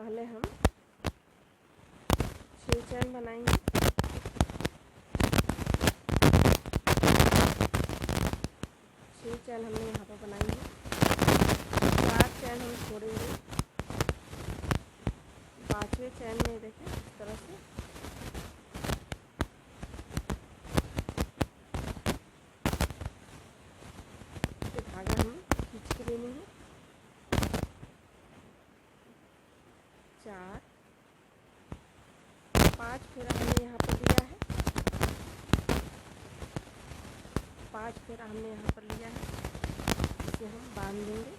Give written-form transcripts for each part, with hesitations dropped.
पहले हम 6 चैन बनाएंगे। 6 चैन हमने यहाँ पर बनाएंगे। 4 चैन हम छोड़ेंगे। 5वें चैन में देखें इस तरह से धागा हमें खींच के लेनी है। 4 5 फेरा हमने यहाँ पर लिया है। 5 फेरा हमने यहाँ पर लिया है। इसे हम बांध देंगे।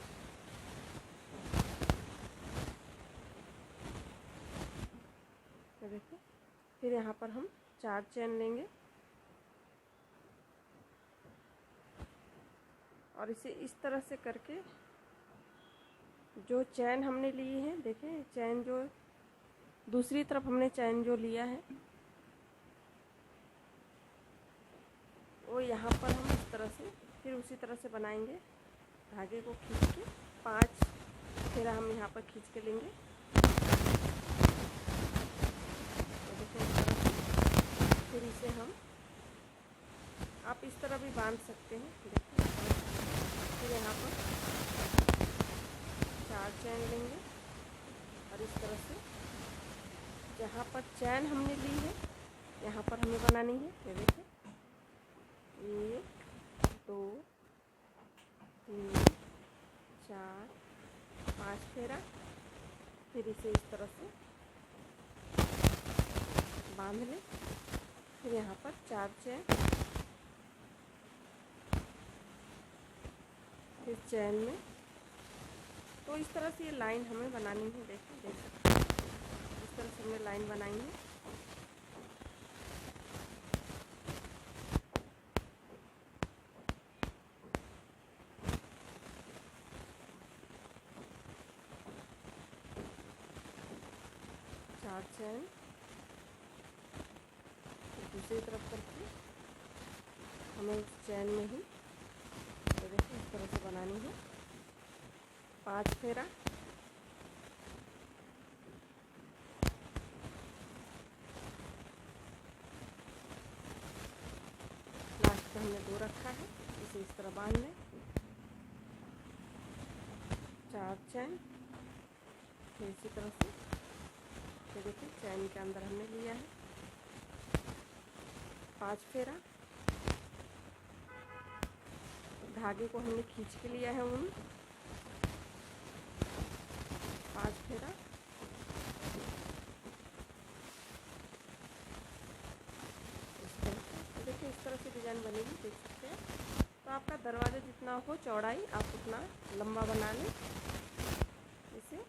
तो देखिए, फिर यहाँ पर हम 4 चैन लेंगे और इसे इस तरह से करके जो चैन हमने ली है, देखें चैन जो दूसरी तरफ हमने चैन जो लिया है वो यहाँ पर हम इस तरह से फिर उसी तरह से बनाएंगे। धागे को खींच के 5 फेरा हम यहाँ पर खींच के लेंगे। तो देखिए इस तरह से फिर इसे हम आप इस तरह भी बांध सकते हैं। देखिए फिर यहाँ पर 4 चैन लेंगे और इस तरह से जहाँ पर चैन हमने ली है यहाँ पर हमें बनानी है। ये देखिए 1 2 3 4 5 फेरा, फिर इसे इस तरह से बांध लें। फिर यहाँ पर 4 चैन, फिर चैन में। तो इस तरह से ये लाइन हमें बनानी है। देखिए देख सकते हैं इस तरह से हमें लाइन बनाई है। चार चैन दूसरी तरफ करके हमें उस चैन में ही तो देखिए इस तरह से बनानी है। 5 फेरा, लास्ट में हमने 2 रखा है, इसे इस तरह बांध लें। 4 चैन, फिर इसी तरह से ये देखिए चैन के अंदर हमने लिया है। 5 फेरा, धागे को हमने खींच के लिया है ऊन। 5 फेरा, इस तरह से देखिए इस तरह से डिजाइन बनेगी, देख सकते हैं। तो आपका दरवाज़ा जितना हो चौड़ाई आप उतना लंबा बना लें। इसे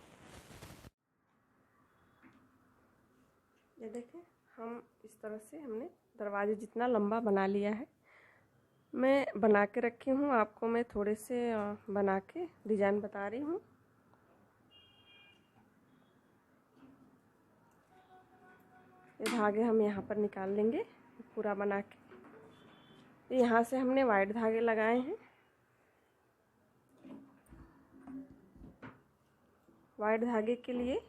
ये देखें हम इस तरह से हमने दरवाजे जितना लंबा बना लिया है। मैं बना के रखी हूँ, आपको मैं थोड़े से बना के डिज़ाइन बता रही हूँ। ये धागे हम यहाँ पर निकाल लेंगे पूरा बना के। यहाँ से हमने वाइट धागे लगाए हैं। वाइट धागे के लिए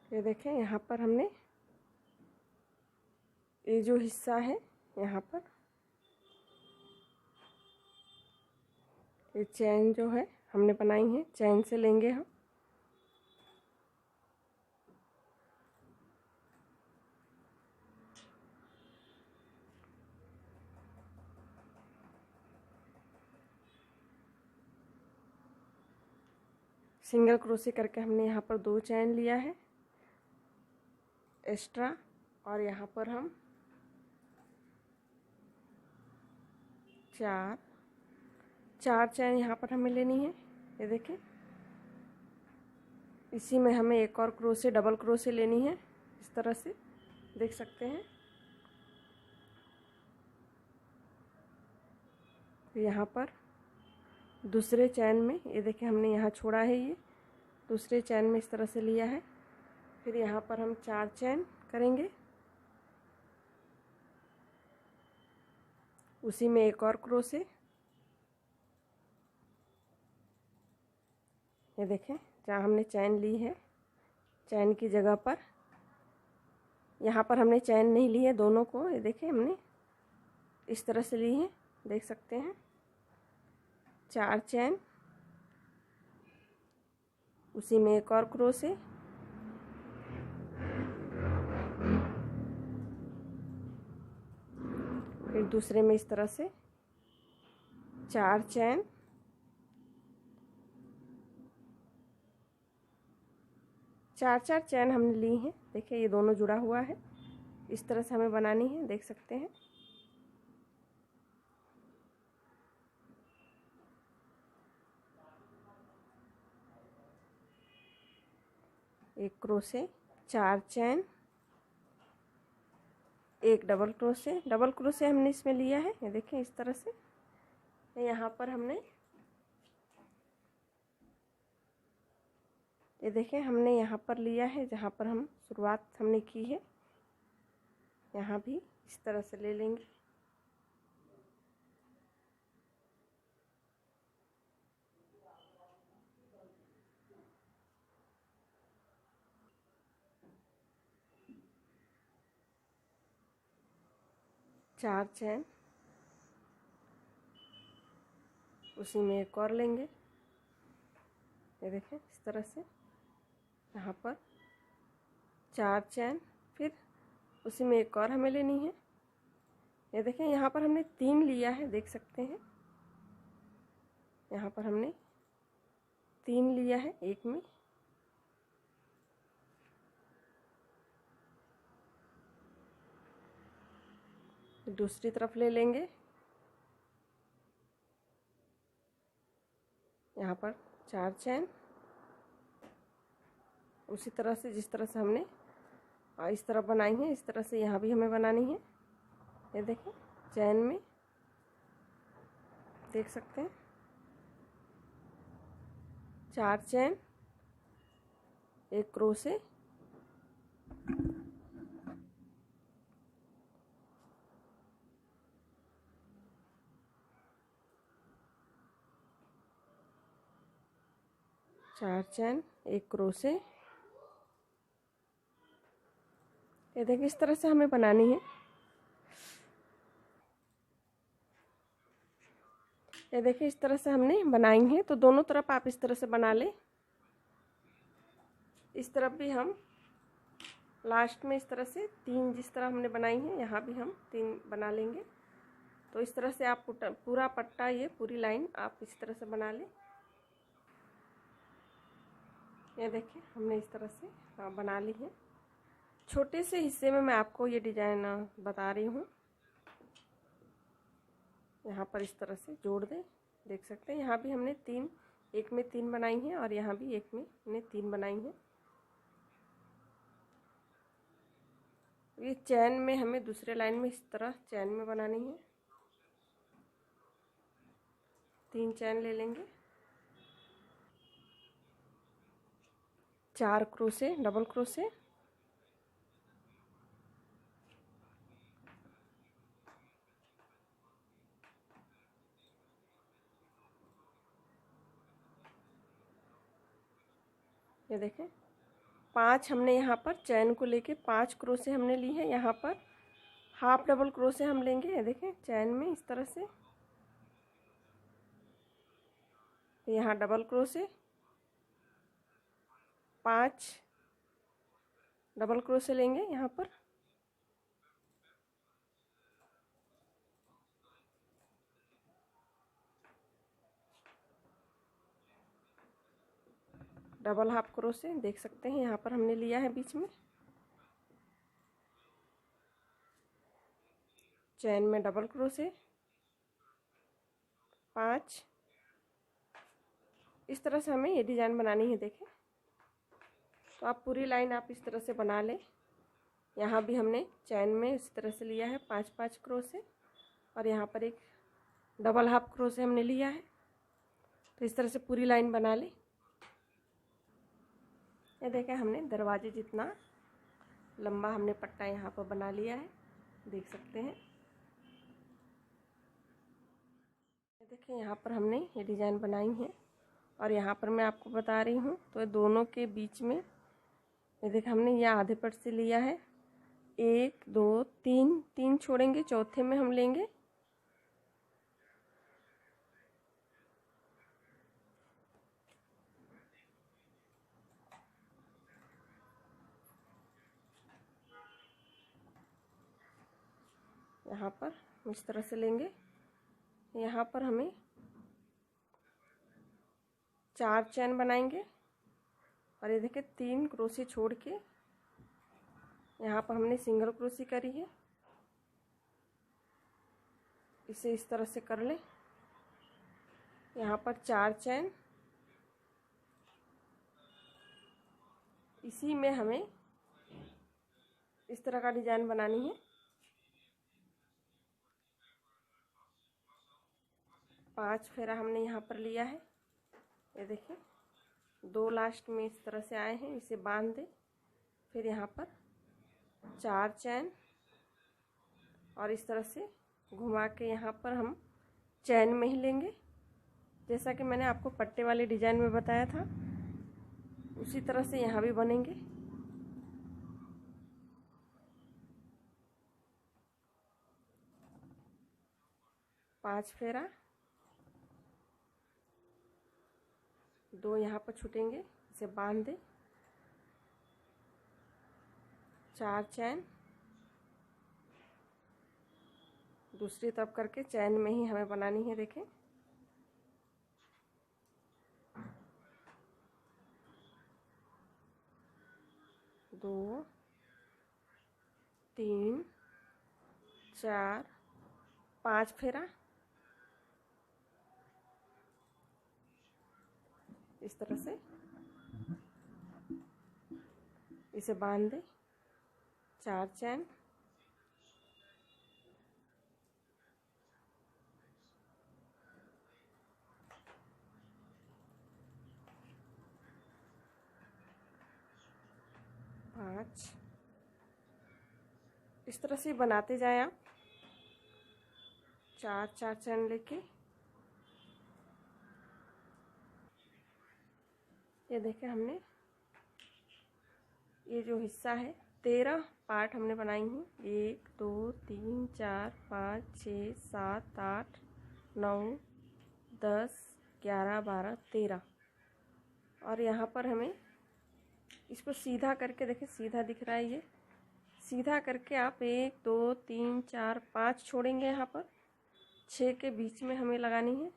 ये देखें यहाँ पर हमने ये जो हिस्सा है यहाँ पर ये चैन जो है हमने बनाई है, चैन से लेंगे हम। सिंगल क्रोशे करके हमने यहाँ पर 2 चैन लिया है एक्स्ट्रा, और यहाँ पर हम 4 चैन यहाँ पर हमें लेनी है। ये देखें इसी में हमें एक और क्रोशे डबल क्रोशे लेनी है, इस तरह से देख सकते हैं। यहाँ पर दूसरे चैन में ये देखें हमने यहाँ छोड़ा है, ये दूसरे चैन में इस तरह से लिया है। फिर यहाँ पर हम 4 चैन करेंगे, उसी में एक और क्रोशे, ये देखें, जहाँ हमने चैन ली है, चैन की जगह पर यहाँ पर हमने चैन नहीं ली है दोनों को। ये देखें, हमने इस तरह से ली है, देख सकते हैं। 4 चैन, उसी में एक और क्रोशे, फिर दूसरे में इस तरह से 4 चैन, चार चैन हमने ली हैं। देखिए ये दोनों जुड़ा हुआ है, इस तरह से हमें बनानी है, देख सकते हैं। एक क्रोशे, 4 चैन, एक डबल क्रोशे। डबल क्रोशे हमने इसमें लिया है, ये देखें इस तरह से। यहाँ पर हमने, ये देखें, हमने यहाँ पर लिया है जहाँ पर हम शुरुआत हमने की है, यहाँ भी इस तरह से ले लेंगे। चार चैन, उसी में एक और लेंगे, ये देखें इस तरह से। यहाँ पर 4 चैन, फिर उसी में एक और हमें लेनी है। ये देखें, यहाँ पर हमने 3 लिया है, देख सकते हैं। यहाँ पर हमने 3 लिया है एक में। दूसरी तरफ ले लेंगे, यहाँ पर 4 चैन, उसी तरह से जिस तरह से हमने इस तरफ बनाई है, इस तरह से यहाँ भी हमें बनानी है। ये देखें, चैन में देख सकते हैं 4 चैन, एक क्रोशे, चार चैन, एक क्रोशे। ये देखिए इस तरह से हमें बनानी है। ये देखिए इस तरह से हमने बनाई है, तो दोनों तरफ आप इस तरह से बना लें। इस तरफ भी हम लास्ट में इस तरह से 3 जिस तरह हमने बनाई है, यहाँ भी हम 3 बना लेंगे। तो इस तरह से आप पूरा पट्टा, ये पूरी लाइन आप इस तरह से बना लें। ये देखिए हमने इस तरह से बना ली है। छोटे से हिस्से में मैं आपको ये डिजाइन बता रही हूँ। यहाँ पर इस तरह से जोड़ दें, देख सकते हैं। यहाँ भी हमने 3, एक में 3 बनाई हैं और यहाँ भी एक में हमने 3 बनाई हैं। ये चैन में हमें दूसरे लाइन में इस तरह चैन में बनानी है। 3 चैन ले लेंगे, 4 क्रोशे, डबल क्रोशे, ये देखें 5 हमने यहाँ पर चैन को लेके 5 क्रोशे हमने ली है। यहाँ पर हाफ डबल क्रोशे हम लेंगे, ये देखें चैन में इस तरह से। यहाँ डबल क्रोशे, 5 डबल क्रोशे लेंगे यहाँ पर। डबल हाफ क्रोशे देख सकते हैं यहाँ पर हमने लिया है बीच में। चैन में डबल क्रोशे, 5। इस तरह से हमें ये डिज़ाइन बनानी है। देखें, तो आप पूरी लाइन आप इस तरह से बना लें। यहाँ भी हमने चैन में इस तरह से लिया है 5-5 क्रोशे, और यहाँ पर एक डबल हाफ क्रोशे हमने लिया है। तो इस तरह से पूरी लाइन बना लें। ये देखें हमने दरवाजे जितना लंबा हमने पट्टा यहाँ पर बना लिया है, देख सकते हैं। ये देखें यहाँ पर हमने ये डिज़ाइन बनाई है, और यहाँ पर मैं आपको बता रही हूँ, तो दोनों के बीच में ये देखिए हमने ये आधे पट से लिया है, 1 2 3 3 छोड़ेंगे, चौथे में हम लेंगे यहाँ पर इस तरह से लेंगे। यहाँ पर हमें 4 चैन बनाएंगे और ये देखिए 3 क्रोशे छोड़ के यहाँ पर हमने सिंगल क्रोशे करी है। इसे इस तरह से कर लें। यहाँ पर 4 चैन, इसी में हमें इस तरह का डिजाइन बनानी है। 5 फेरा हमने यहाँ पर लिया है। ये देखिए 2 लास्ट में इस तरह से आए हैं, इसे बांध दें। फिर यहाँ पर 4 चैन और इस तरह से घुमा के यहाँ पर हम चैन में ही लेंगे, जैसा कि मैंने आपको पट्टे वाले डिजाइन में बताया था, उसी तरह से यहाँ भी बनेंगे। पाँच फेरा, 2 यहाँ पर छूटेंगे, इसे बांध दें। 4 चैन, दूसरी तरफ करके चैन में ही हमें बनानी है। देखें 2 3 4 5 फेरा, इस तरह से इसे बांध दें। 4 चैन, पाँच, इस तरह से बनाते जाएं आप। 4 4 चैन लेके ये देखें हमने ये जो हिस्सा है 13 पार्ट हमने बनाई हैं। 1 2 3 4 5 6 7 8 9 10 11 12 13। और यहाँ पर हमें इसको सीधा करके देखें, सीधा दिख रहा है, ये सीधा करके आप 1 2 3 4 5 छोड़ेंगे। यहाँ पर 6 के बीच में हमें लगानी है।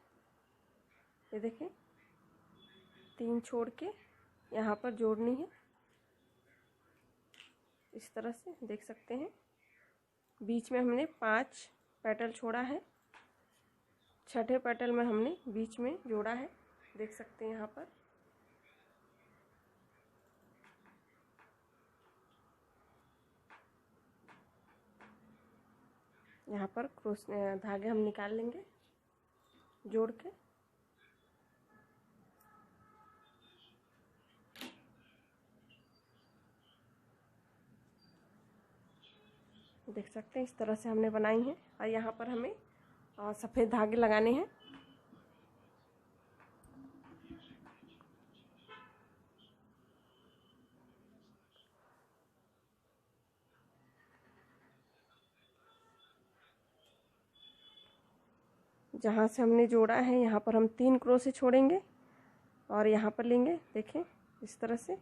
ये देखें 3 छोड़ के यहाँ पर जोड़नी है, इस तरह से देख सकते हैं। बीच में हमने 5 पेटल छोड़ा है, छठे पेटल में हमने बीच में जोड़ा है, देख सकते हैं। यहाँ पर क्रोस धागे हम निकाल लेंगे जोड़ के। देख सकते हैं इस तरह से हमने बनाई है। और यहाँ पर हमें सफ़ेद धागे लगाने हैं। जहाँ से हमने जोड़ा है यहाँ पर हम 3 क्रोशे छोड़ेंगे और यहाँ पर लेंगे, देखें इस तरह से।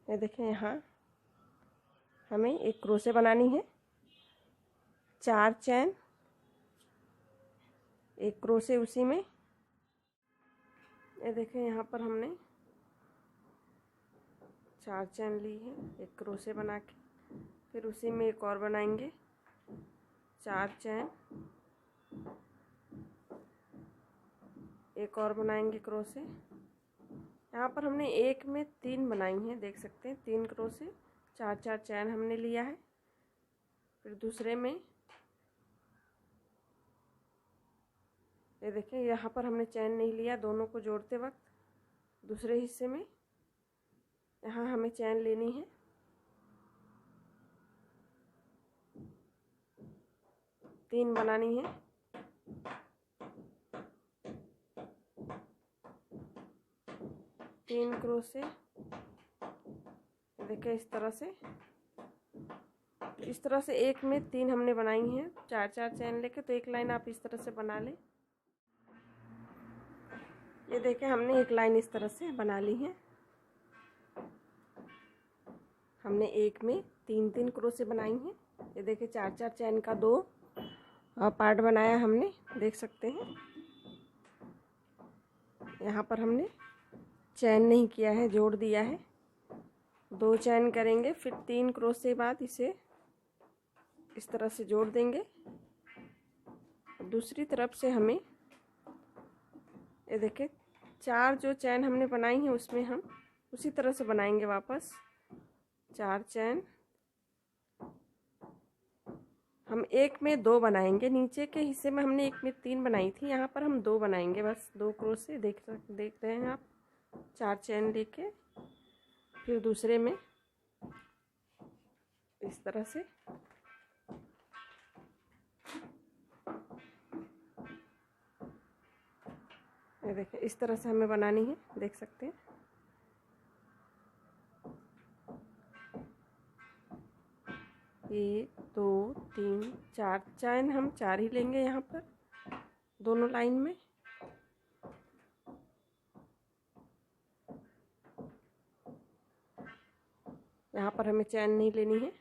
ये देखें यहाँ हमें एक क्रोशे बनानी है। 4 चैन, एक क्रोशे उसी में। ये देखें यहाँ पर हमने 4 चैन ली है, एक क्रोशे बना के फिर उसी में एक और बनाएंगे। 4 चैन, एक और बनाएंगे क्रोशे। यहाँ पर हमने एक में 3 बनाई हैं, देख सकते हैं 3 क्रोशे, 4 4 चैन हमने लिया है। फिर दूसरे में ये देखिए यहाँ पर हमने चैन नहीं लिया, दोनों को जोड़ते वक्त दूसरे हिस्से में यहाँ हमें चैन लेनी है, 3 बनानी है। तीन क्रोशे देखिए इस तरह से एक में 3 हमने बनाई हैं। 4-4 चैन लेके तो एक लाइन आप इस तरह से बना लें। ये देखें हमने एक लाइन इस तरह से बना ली है। हमने एक में 3-3 क्रोशे बनाई हैं। ये देखिए 4-4 चैन का 2 पार्ट बनाया हमने, देख सकते हैं। यहाँ पर हमने चैन नहीं किया है, जोड़ दिया है। 2 चैन करेंगे, फिर 3 क्रोशे बाद इसे इस तरह से जोड़ देंगे। दूसरी तरफ से हमें ये देखें 4 जो चैन हमने बनाई हैं उसमें हम उसी तरह से बनाएंगे वापस 4 चैन। हम एक में 2 बनाएंगे। नीचे के हिस्से में हमने एक में 3 बनाई थी, यहाँ पर हम 2 बनाएंगे, बस 2 क्रोशे देख रहे हैं आप। 4 चैन लेके फिर दूसरे में इस तरह से ये देखिए इस तरह से हमें बनानी है, देख सकते हैं। एक 2 3 4 चैन हम 4 ही लेंगे यहाँ पर दोनों लाइन में। यहाँ पर हमें चैन नहीं लेनी है,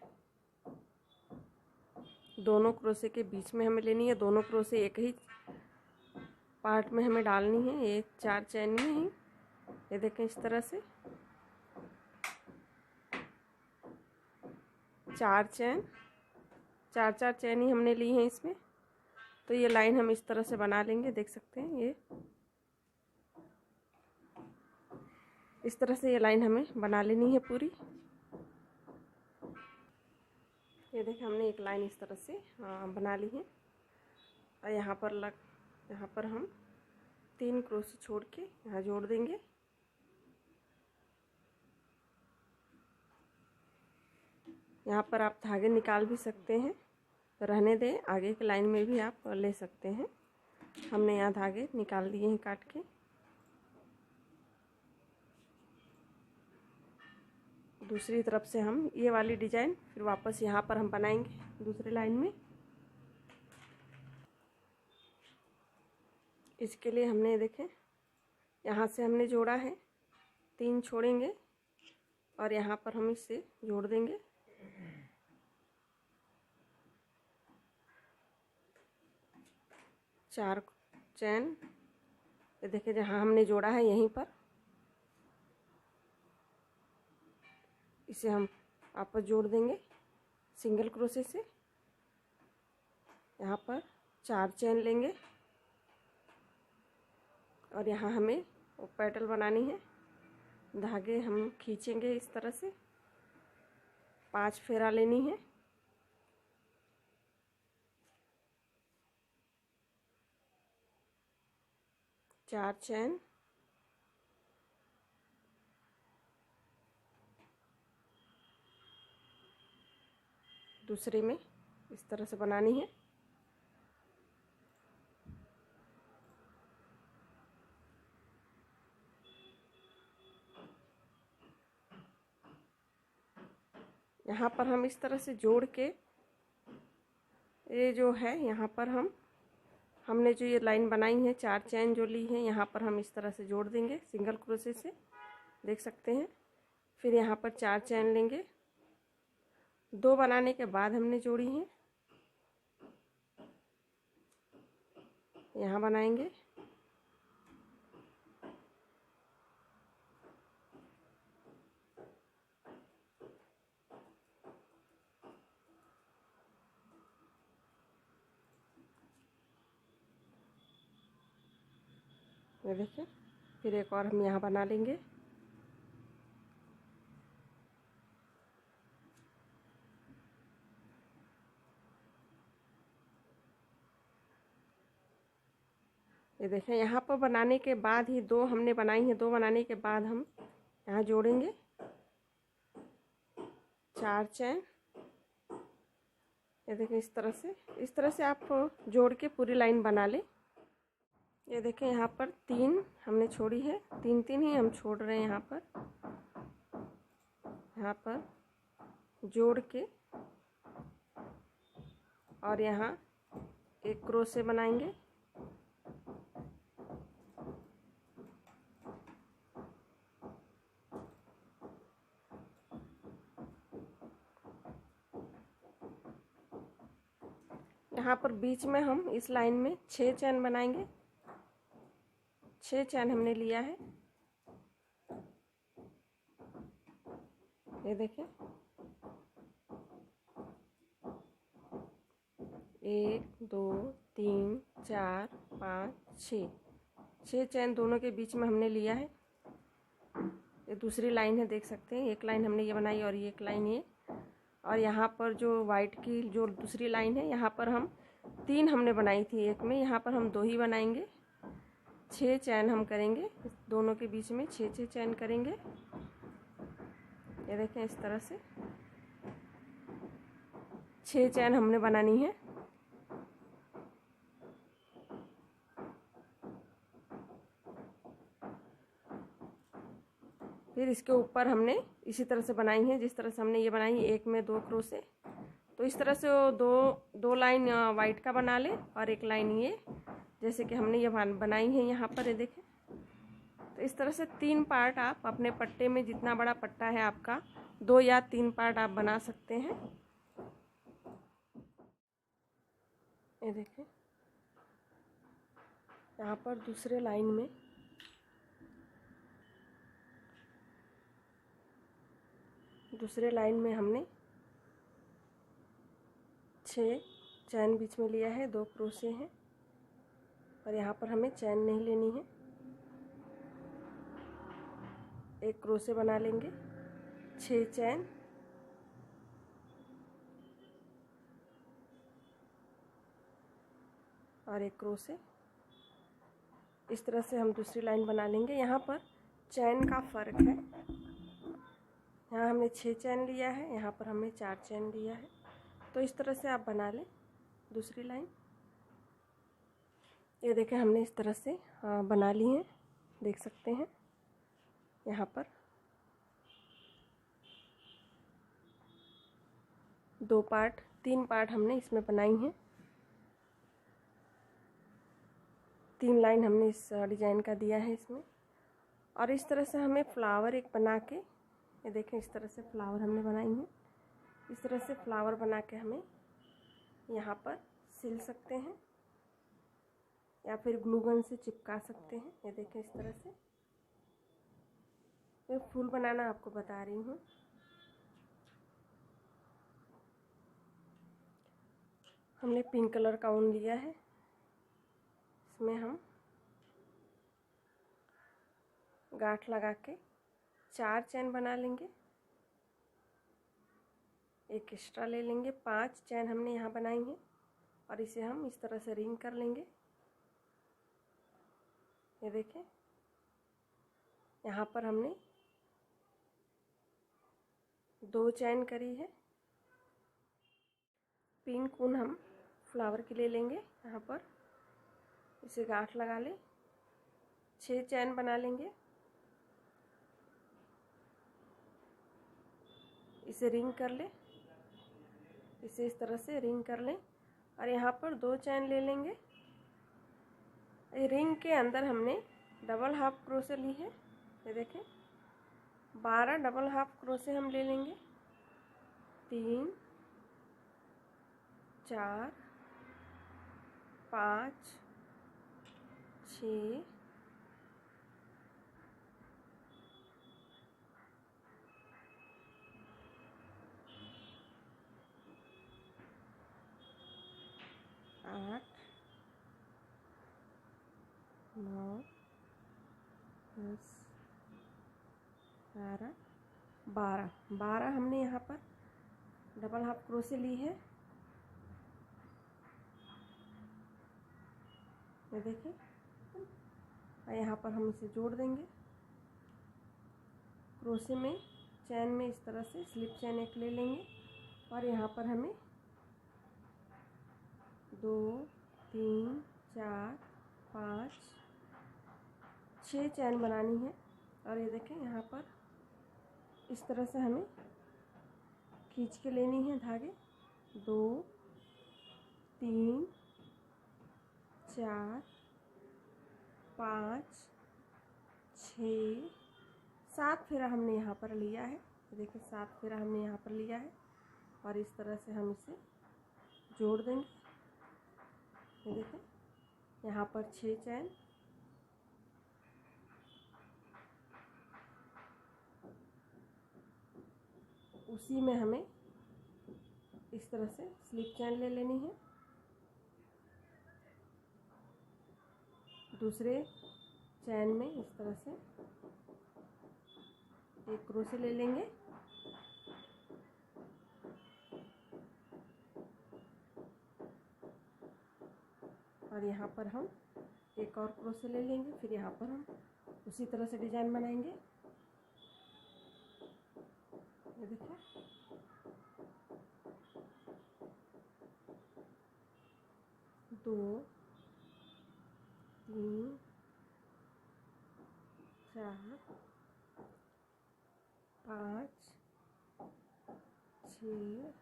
दोनों क्रोशे के बीच में हमें लेनी है। दोनों क्रोशे एक ही पार्ट में हमें डालनी है, ये 4 चैन में ही। ये देखें इस तरह से 4 चैन, 4-4 चैन ही हमने ली हैं इसमें। तो ये लाइन हम इस तरह से बना लेंगे, देख सकते हैं। ये इस तरह से ये लाइन हमें बना लेनी है पूरी। ये देखें हमने एक लाइन इस तरह से बना ली है। और यहाँ पर हम 3 क्रोशे छोड़ के यहाँ जोड़ देंगे। यहाँ पर आप धागे निकाल भी सकते हैं, रहने दें, आगे की लाइन में भी आप ले सकते हैं। हमने यहाँ धागे निकाल दिए हैं काट के। दूसरी तरफ से हम ये वाली डिजाइन फिर वापस यहाँ पर हम बनाएंगे दूसरी लाइन में। इसके लिए हमने देखें यहाँ से हमने जोड़ा है, 3 छोड़ेंगे और यहाँ पर हम इसे जोड़ देंगे। चार चैन ये देखिए जहाँ हमने जोड़ा है यहीं पर इसे हम आपस जोड़ देंगे सिंगल क्रोशे से। यहाँ पर 4 चैन लेंगे और यहाँ हमें पैटर्न बनानी है। धागे हम खींचेंगे इस तरह से, 5 फेरा लेनी है। चार चैन, दूसरे में इस तरह से बनानी है। यहाँ पर हम इस तरह से जोड़ के ये जो है यहाँ पर हमने जो ये लाइन बनाई है 4 चैन जो ली है यहाँ पर हम इस तरह से जोड़ देंगे सिंगल क्रोशे से, देख सकते हैं। फिर यहाँ पर 4 चैन लेंगे, 2 बनाने के बाद हमने जोड़ी हैं, यहाँ बनाएंगे। ये देखिए फिर एक और हम यहाँ बना लेंगे। ये देखें यहाँ पर बनाने के बाद ही 2 हमने बनाई हैं, 2 बनाने के बाद हम यहाँ जोड़ेंगे 4 चैन। ये देखें इस तरह से आप जोड़ के पूरी लाइन बना लें। ये देखें यहाँ पर 3 हमने छोड़ी है, 3 ही हम छोड़ रहे हैं यहाँ पर जोड़ के, और यहाँ एक क्रोशे बनाएंगे। यहाँ पर बीच में हम इस लाइन में 6 चैन बनाएंगे। 6 चैन हमने लिया है। ये देखें 1 2 3 4 5 6 चैन दोनों के बीच में हमने लिया है। ये दूसरी लाइन है, देख सकते हैं। एक लाइन हमने ये बनाई और ये एक लाइन ये, और यहाँ पर जो वाइट की जो दूसरी लाइन है, यहाँ पर हम 3 हमने बनाई थी एक में, यहाँ पर हम 2 ही बनाएंगे। 6 चैन हम करेंगे दोनों के बीच में, 6 चैन करेंगे। ये देखें इस तरह से 6 चैन हमने बनानी है। फिर इसके ऊपर हमने इसी तरह से बनाई है, जिस तरह से हमने ये बनाई, एक में 2 क्रोशे। तो इस तरह से वो दो लाइन वाइट का बना ले और एक लाइन ये, जैसे कि हमने ये बनाई है यहाँ पर। ये देखें तो इस तरह से 3 पार्ट आप अपने पट्टे में, जितना बड़ा पट्टा है आपका, 2 या 3 पार्ट आप बना सकते हैं। ये देखें यहाँ पर दूसरे लाइन में हमने 6 चैन बीच में लिया है, 2 क्रोशे हैं, और यहाँ पर हमें चैन नहीं लेनी है। एक क्रोशे बना लेंगे, 6 चैन, और एक क्रोशे। इस तरह से हम दूसरी लाइन बना लेंगे। यहाँ पर चैन का फ़र्क है, यहाँ हमने 6 चैन लिया है, यहाँ पर हमने 4 चैन लिया है। तो इस तरह से आप बना लें दूसरी लाइन। ये देखें हमने इस तरह से बना ली है, देख सकते हैं। यहाँ पर 2 पार्ट, 3 पार्ट हमने इसमें बनाई हैं। 3 लाइन हमने इस डिज़ाइन का दिया है इसमें। और इस तरह से हमें फ्लावर एक बना के, ये देखें इस तरह से फ्लावर हमने बनाई है। इस तरह से फ्लावर बना के हमें यहाँ पर सिल सकते हैं, या फिर ग्लू गन से चिपका सकते हैं। ये देखें इस तरह से मैं फूल बनाना आपको बता रही हूँ। हमने पिंक कलर का ऊन लिया है, इसमें हम गांठ लगा के 4 चैन बना लेंगे। एक एक्स्ट्रा ले लेंगे, 5 चैन हमने यहाँ बनाई है, और इसे हम इस तरह से रिंग कर लेंगे। ये देखें यहाँ पर हमने 2 चैन करी है। पिंक ऊन हम फ्लावर के लिए लेंगे, यहाँ पर इसे गांठ लगा ले, 6 चैन बना लेंगे, इसे रिंग कर ले, इसे इस तरह से रिंग कर लें, और यहाँ पर 2 चैन ले लेंगे। रिंग के अंदर हमने डबल हाफ क्रोशे ली है। ये देखें 12 डबल हाफ क्रोशे हम ले लेंगे। 3 4 5 6 8 9 10 11 12 हमने यहाँ पर डबल हाफ क्रोशे ली है। ये देखें, और यहाँ पर हम इसे जोड़ देंगे। क्रोशे में चैन में इस तरह से स्लिप चैन एक ले लेंगे और यहाँ पर हमें 2 3 4 5 6 चैन बनानी है। और ये देखें यहाँ पर इस तरह से हमें खींच के लेनी है धागे। 2 3 4 5 6 7 फेरा हमने यहाँ पर लिया है। देखिए 7 फेरा हमने यहाँ पर लिया है और इस तरह से हम इसे जोड़ देंगे। ये देखें यहाँ पर 6 चैन, उसी में हमें इस तरह से स्लिप चैन ले लेनी है। दूसरे चैन में इस तरह से एक क्रोशे ले लेंगे और यहाँ पर हम एक और क्रोशे ले लेंगे। फिर यहाँ पर हम उसी तरह से डिजाइन बनाएंगे। ये देखिए 2 3 4 5 6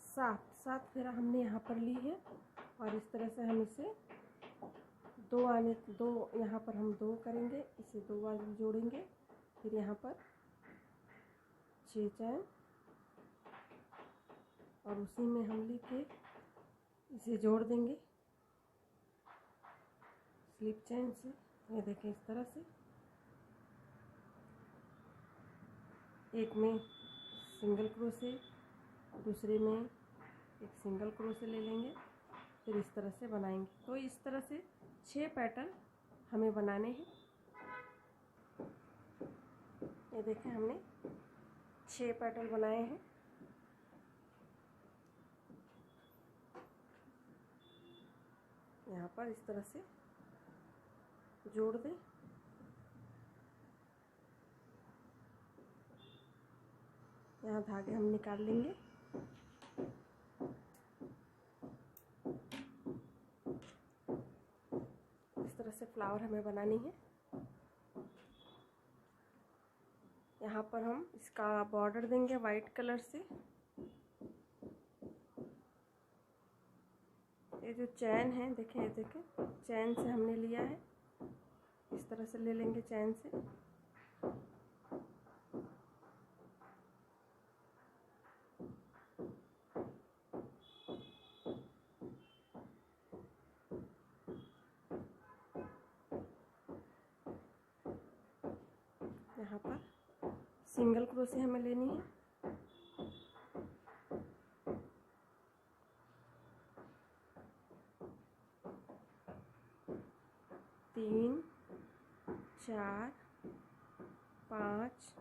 7 फेरा हमने यहाँ पर ली है और इस तरह से हम इसे दो यहाँ पर हम 2 करेंगे, इसे 2 बार जोड़ेंगे। फिर यहाँ पर 6 चैन और उसी में हम लेके इसे जोड़ देंगे स्लिप चैन से। ये देखें इस तरह से एक में सिंगल क्रोशे, दूसरे में एक सिंगल क्रोशे ले लेंगे, फिर इस तरह से बनाएंगे। तो इस तरह से 6 पैटर्न हमें बनाने हैं। ये देखें हमने 6 पैटर्न बनाए हैं। यहाँ पर इस तरह से जोड़ दें। यहाँ धागे हम निकाल लेंगे। इस तरह से फ्लावर हमें बनानी है। यहाँ पर हम इसका बॉर्डर देंगे वाइट कलर से। ये जो चैन है देखें, ये देखें चैन से हमने लिया है, इस तरह से ले लेंगे चैन से। यहाँ पर सिंगल क्रोशे हमें लेनी है। तीन, 4, 5,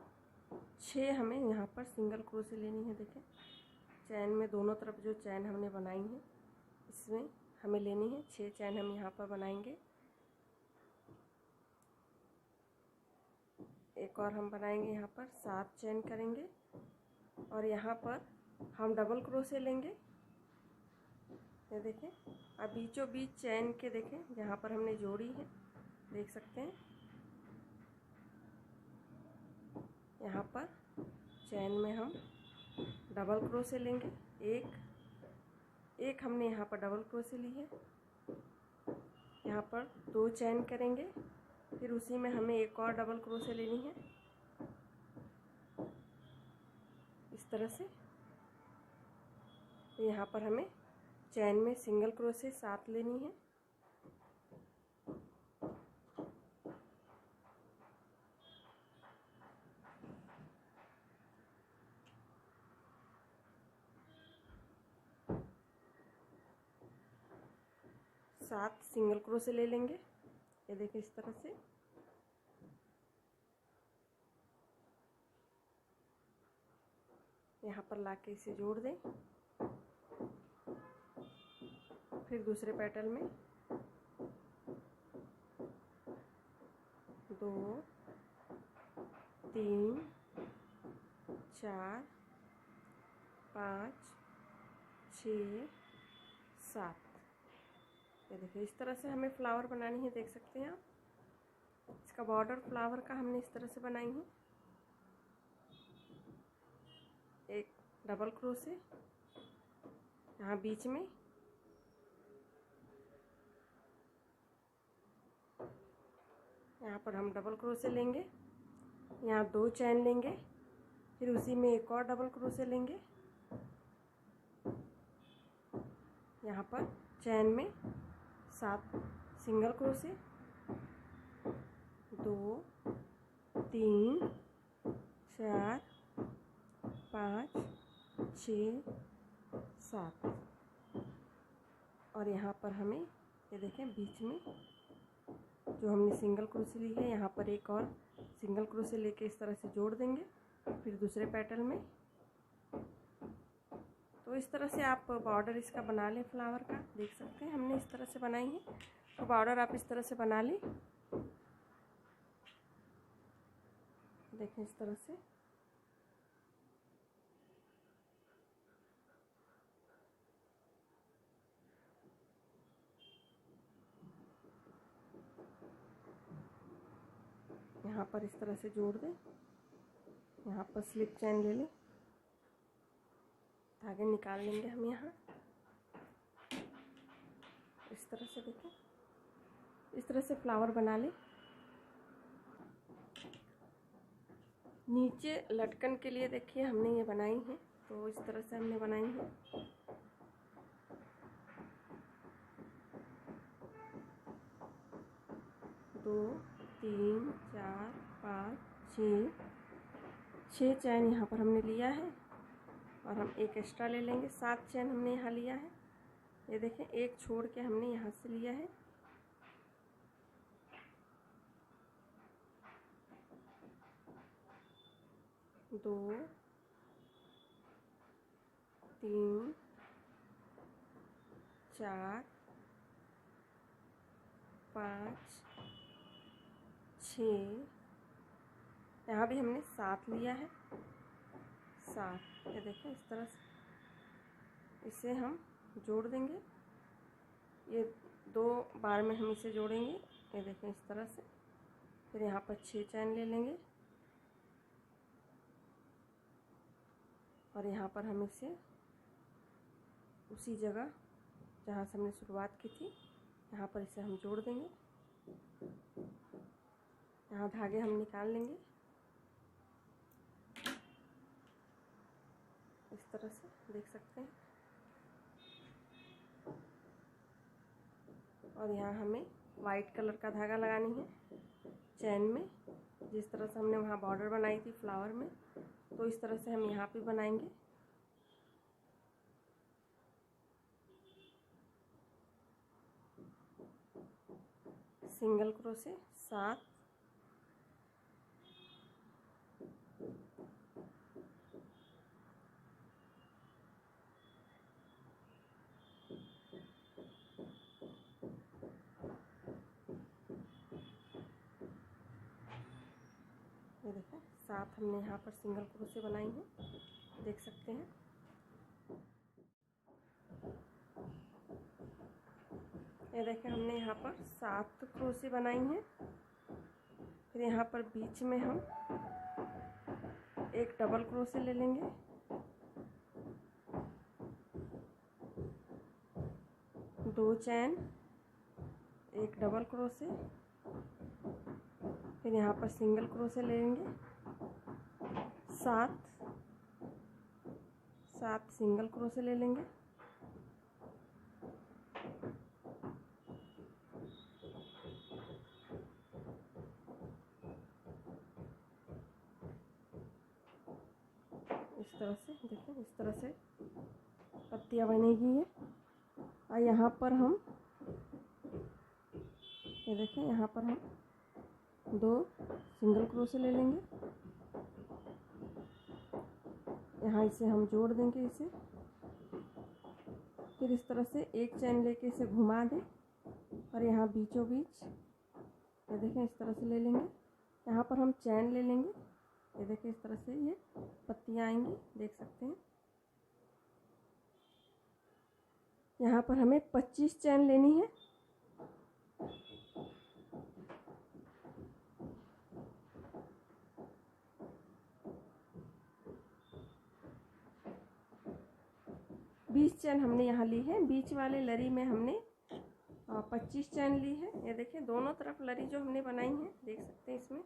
6 हमें यहाँ पर सिंगल क्रोशे लेनी है। देखें चैन में दोनों तरफ जो चैन हमने बनाई है इसमें हमें लेनी है 6 चैन हम यहाँ पर बनाएंगे। एक और हम बनाएंगे, यहाँ पर 7 चैन करेंगे और यहाँ पर हम डबल क्रोशे लेंगे। ये देखें अब बीचों बीच चैन के देखें यहाँ पर हमने जोड़ी है, देख सकते हैं। यहाँ पर चैन में हम डबल क्रोशे लेंगे। एक हमने यहाँ पर डबल क्रोशे ली है। यहाँ पर 2 चैन करेंगे, फिर उसी में हमें एक और डबल क्रोशे लेनी है इस तरह से। तो यहाँ पर हमें चैन में सिंगल क्रोशे 7 लेनी है। सात सिंगल क्रोशे ले लेंगे। ये देखिए इस तरह से। यहाँ पर लाके इसे जोड़ दें। फिर दूसरे पैटर्न में 2, 3, 4 5 6 7। ये देखिए इस तरह से हमें फ्लावर बनानी है, देख सकते हैं आप। इसका बॉर्डर फ्लावर का हमने इस तरह से बनाई है। एक डबल क्रोशे यहाँ बीच में, यहाँ पर हम डबल क्रोशे लेंगे, यहाँ 2 चैन लेंगे, फिर उसी में एक और डबल क्रोशे लेंगे, यहाँ पर चैन में 7 सिंगल क्रोशे, 2 3 4 5 6 7। और यहाँ पर हमें ये देखें बीच में जो हमने सिंगल क्रोशे ली है, यहाँ पर एक और सिंगल क्रोशे लेके इस तरह से जोड़ देंगे, फिर दूसरे पैटर्न में। तो इस तरह से आप बॉर्डर इसका बना लें फ्लावर का, देख सकते हैं हमने इस तरह से बनाई है। तो बॉर्डर आप इस तरह से बना लें, देखें इस तरह से। यहाँ पर इस तरह से जोड़ दें, यहाँ पर स्लिप चैन ले लें, धागे निकाल लेंगे हम यहाँ इस तरह से। देखें इस तरह से फ्लावर बना लें। नीचे लटकन के लिए देखिए हमने ये बनाई है, तो इस तरह से हमने बनाई है। दो 3 4 5 6 चैन यहाँ पर हमने लिया है, और हम एक एक्स्ट्रा ले लेंगे। 7 चैन हमने यहाँ लिया है, ये देखें एक छोड़ के हमने यहाँ से लिया है। दो 3 4 5 6, यहाँ भी हमने 7 लिया है। 7 ये देखें इस तरह से इसे हम जोड़ देंगे। ये 2 बार में हम इसे जोड़ेंगे, ये देखें इस तरह से। फिर यहाँ पर 6 चैन ले लेंगे, और यहाँ पर हम इसे उसी जगह जहाँ से हमने शुरुआत की थी, यहाँ पर इसे हम जोड़ देंगे। यहाँ धागे हम निकाल लेंगे इस तरह से, देख सकते हैं। और यहाँ हमें वाइट कलर का धागा लगानी है चैन में, जिस तरह से हमने वहाँ बॉर्डर बनाई थी फ्लावर में, तो इस तरह से हम यहाँ पे बनाएंगे। सिंगल क्रोशे 7, ये देखें 7 हमने यहाँ पर सिंगल क्रोशे बनाई है, देख सकते हैं। ये देखें हमने यहाँ पर 7 क्रोशे बनाई हैं। फिर यहाँ पर बीच में हम एक डबल क्रोशे ले लेंगे, दो चैन, एक डबल क्रोशे, फिर यहाँ पर सिंगल क्रोशे ले लेंगे, 7 सिंगल क्रोशे ले लेंगे, इस तरह से। देखिए इस तरह से पत्तियाँ बनेगी ये। और यहाँ पर हम ये देखें, यहाँ पर हम 2 सिंगल क्रोशे ले लेंगे, यहाँ इसे हम जोड़ देंगे इसे। फिर इस तरह से एक चैन लेके इसे घुमा दें, और यहाँ बीचों बीच ये देखें इस तरह से ले लेंगे। यहाँ पर हम चैन ले लेंगे, ये देखिए इस तरह से ये पत्तियाँ आएंगी, देख सकते हैं। यहाँ पर हमें 25 चैन लेनी है। बीस चैन हमने यहाँ ली है। बीच वाले लरी में हमने 25 चैन ली है। ये देखिए दोनों तरफ लरी जो हमने बनाई है, देख सकते हैं इसमें।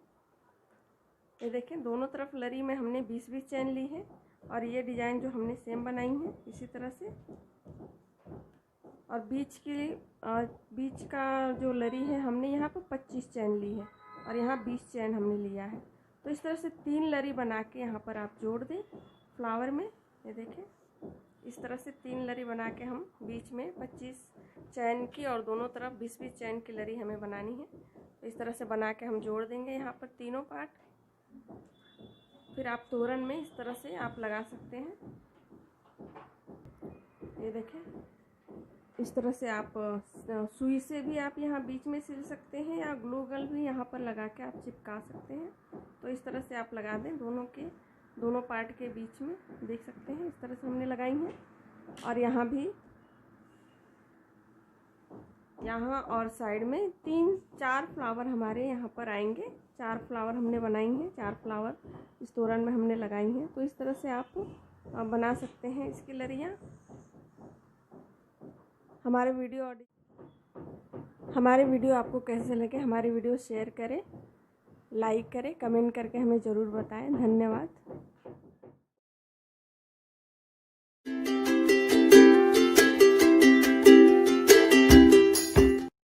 ये देखिए दोनों तरफ लरी में हमने 20-20 चैन ली है। और ये डिज़ाइन जो हमने सेम बनाई है इसी तरह से। और बीच का जो लरी है हमने यहाँ पर 25 चैन ली है और यहाँ 20 चैन हमने लिया है। तो इस तरह से 3 लरी बना के यहाँ पर आप जोड़ दें फ्लावर में। ये देखें इस तरह से 3 लरी बना के हम बीच में 25 चैन की और दोनों तरफ 20-20 चैन की लरी हमें बनानी है। तो इस तरह से बना के हम जोड़ देंगे यहाँ पर तीनों पार्ट। फिर आप तोरण में इस तरह से आप लगा सकते हैं। ये देखें इस तरह से आप सुई से भी आप यहाँ बीच में सिल सकते हैं या ग्लू गन भी यहाँ पर लगा के आप चिपका सकते हैं। तो इस तरह से आप लगा दें दोनों पार्ट के बीच में, देख सकते हैं इस तरह से हमने लगाई हैं। और यहाँ भी, यहाँ और साइड में 3-4 फ्लावर हमारे यहाँ पर आएंगे। 4 फ्लावर हमने बनाई हैं, 4 फ्लावर इस तोरण में हमने लगाई हैं। तो इस तरह से आप बना सकते हैं इसकी लरियाँ। हमारे वीडियो आपको कैसे लगे, हमारी वीडियो शेयर करें, लाइक करें, कमेंट करके हमें ज़रूर बताएं। धन्यवाद।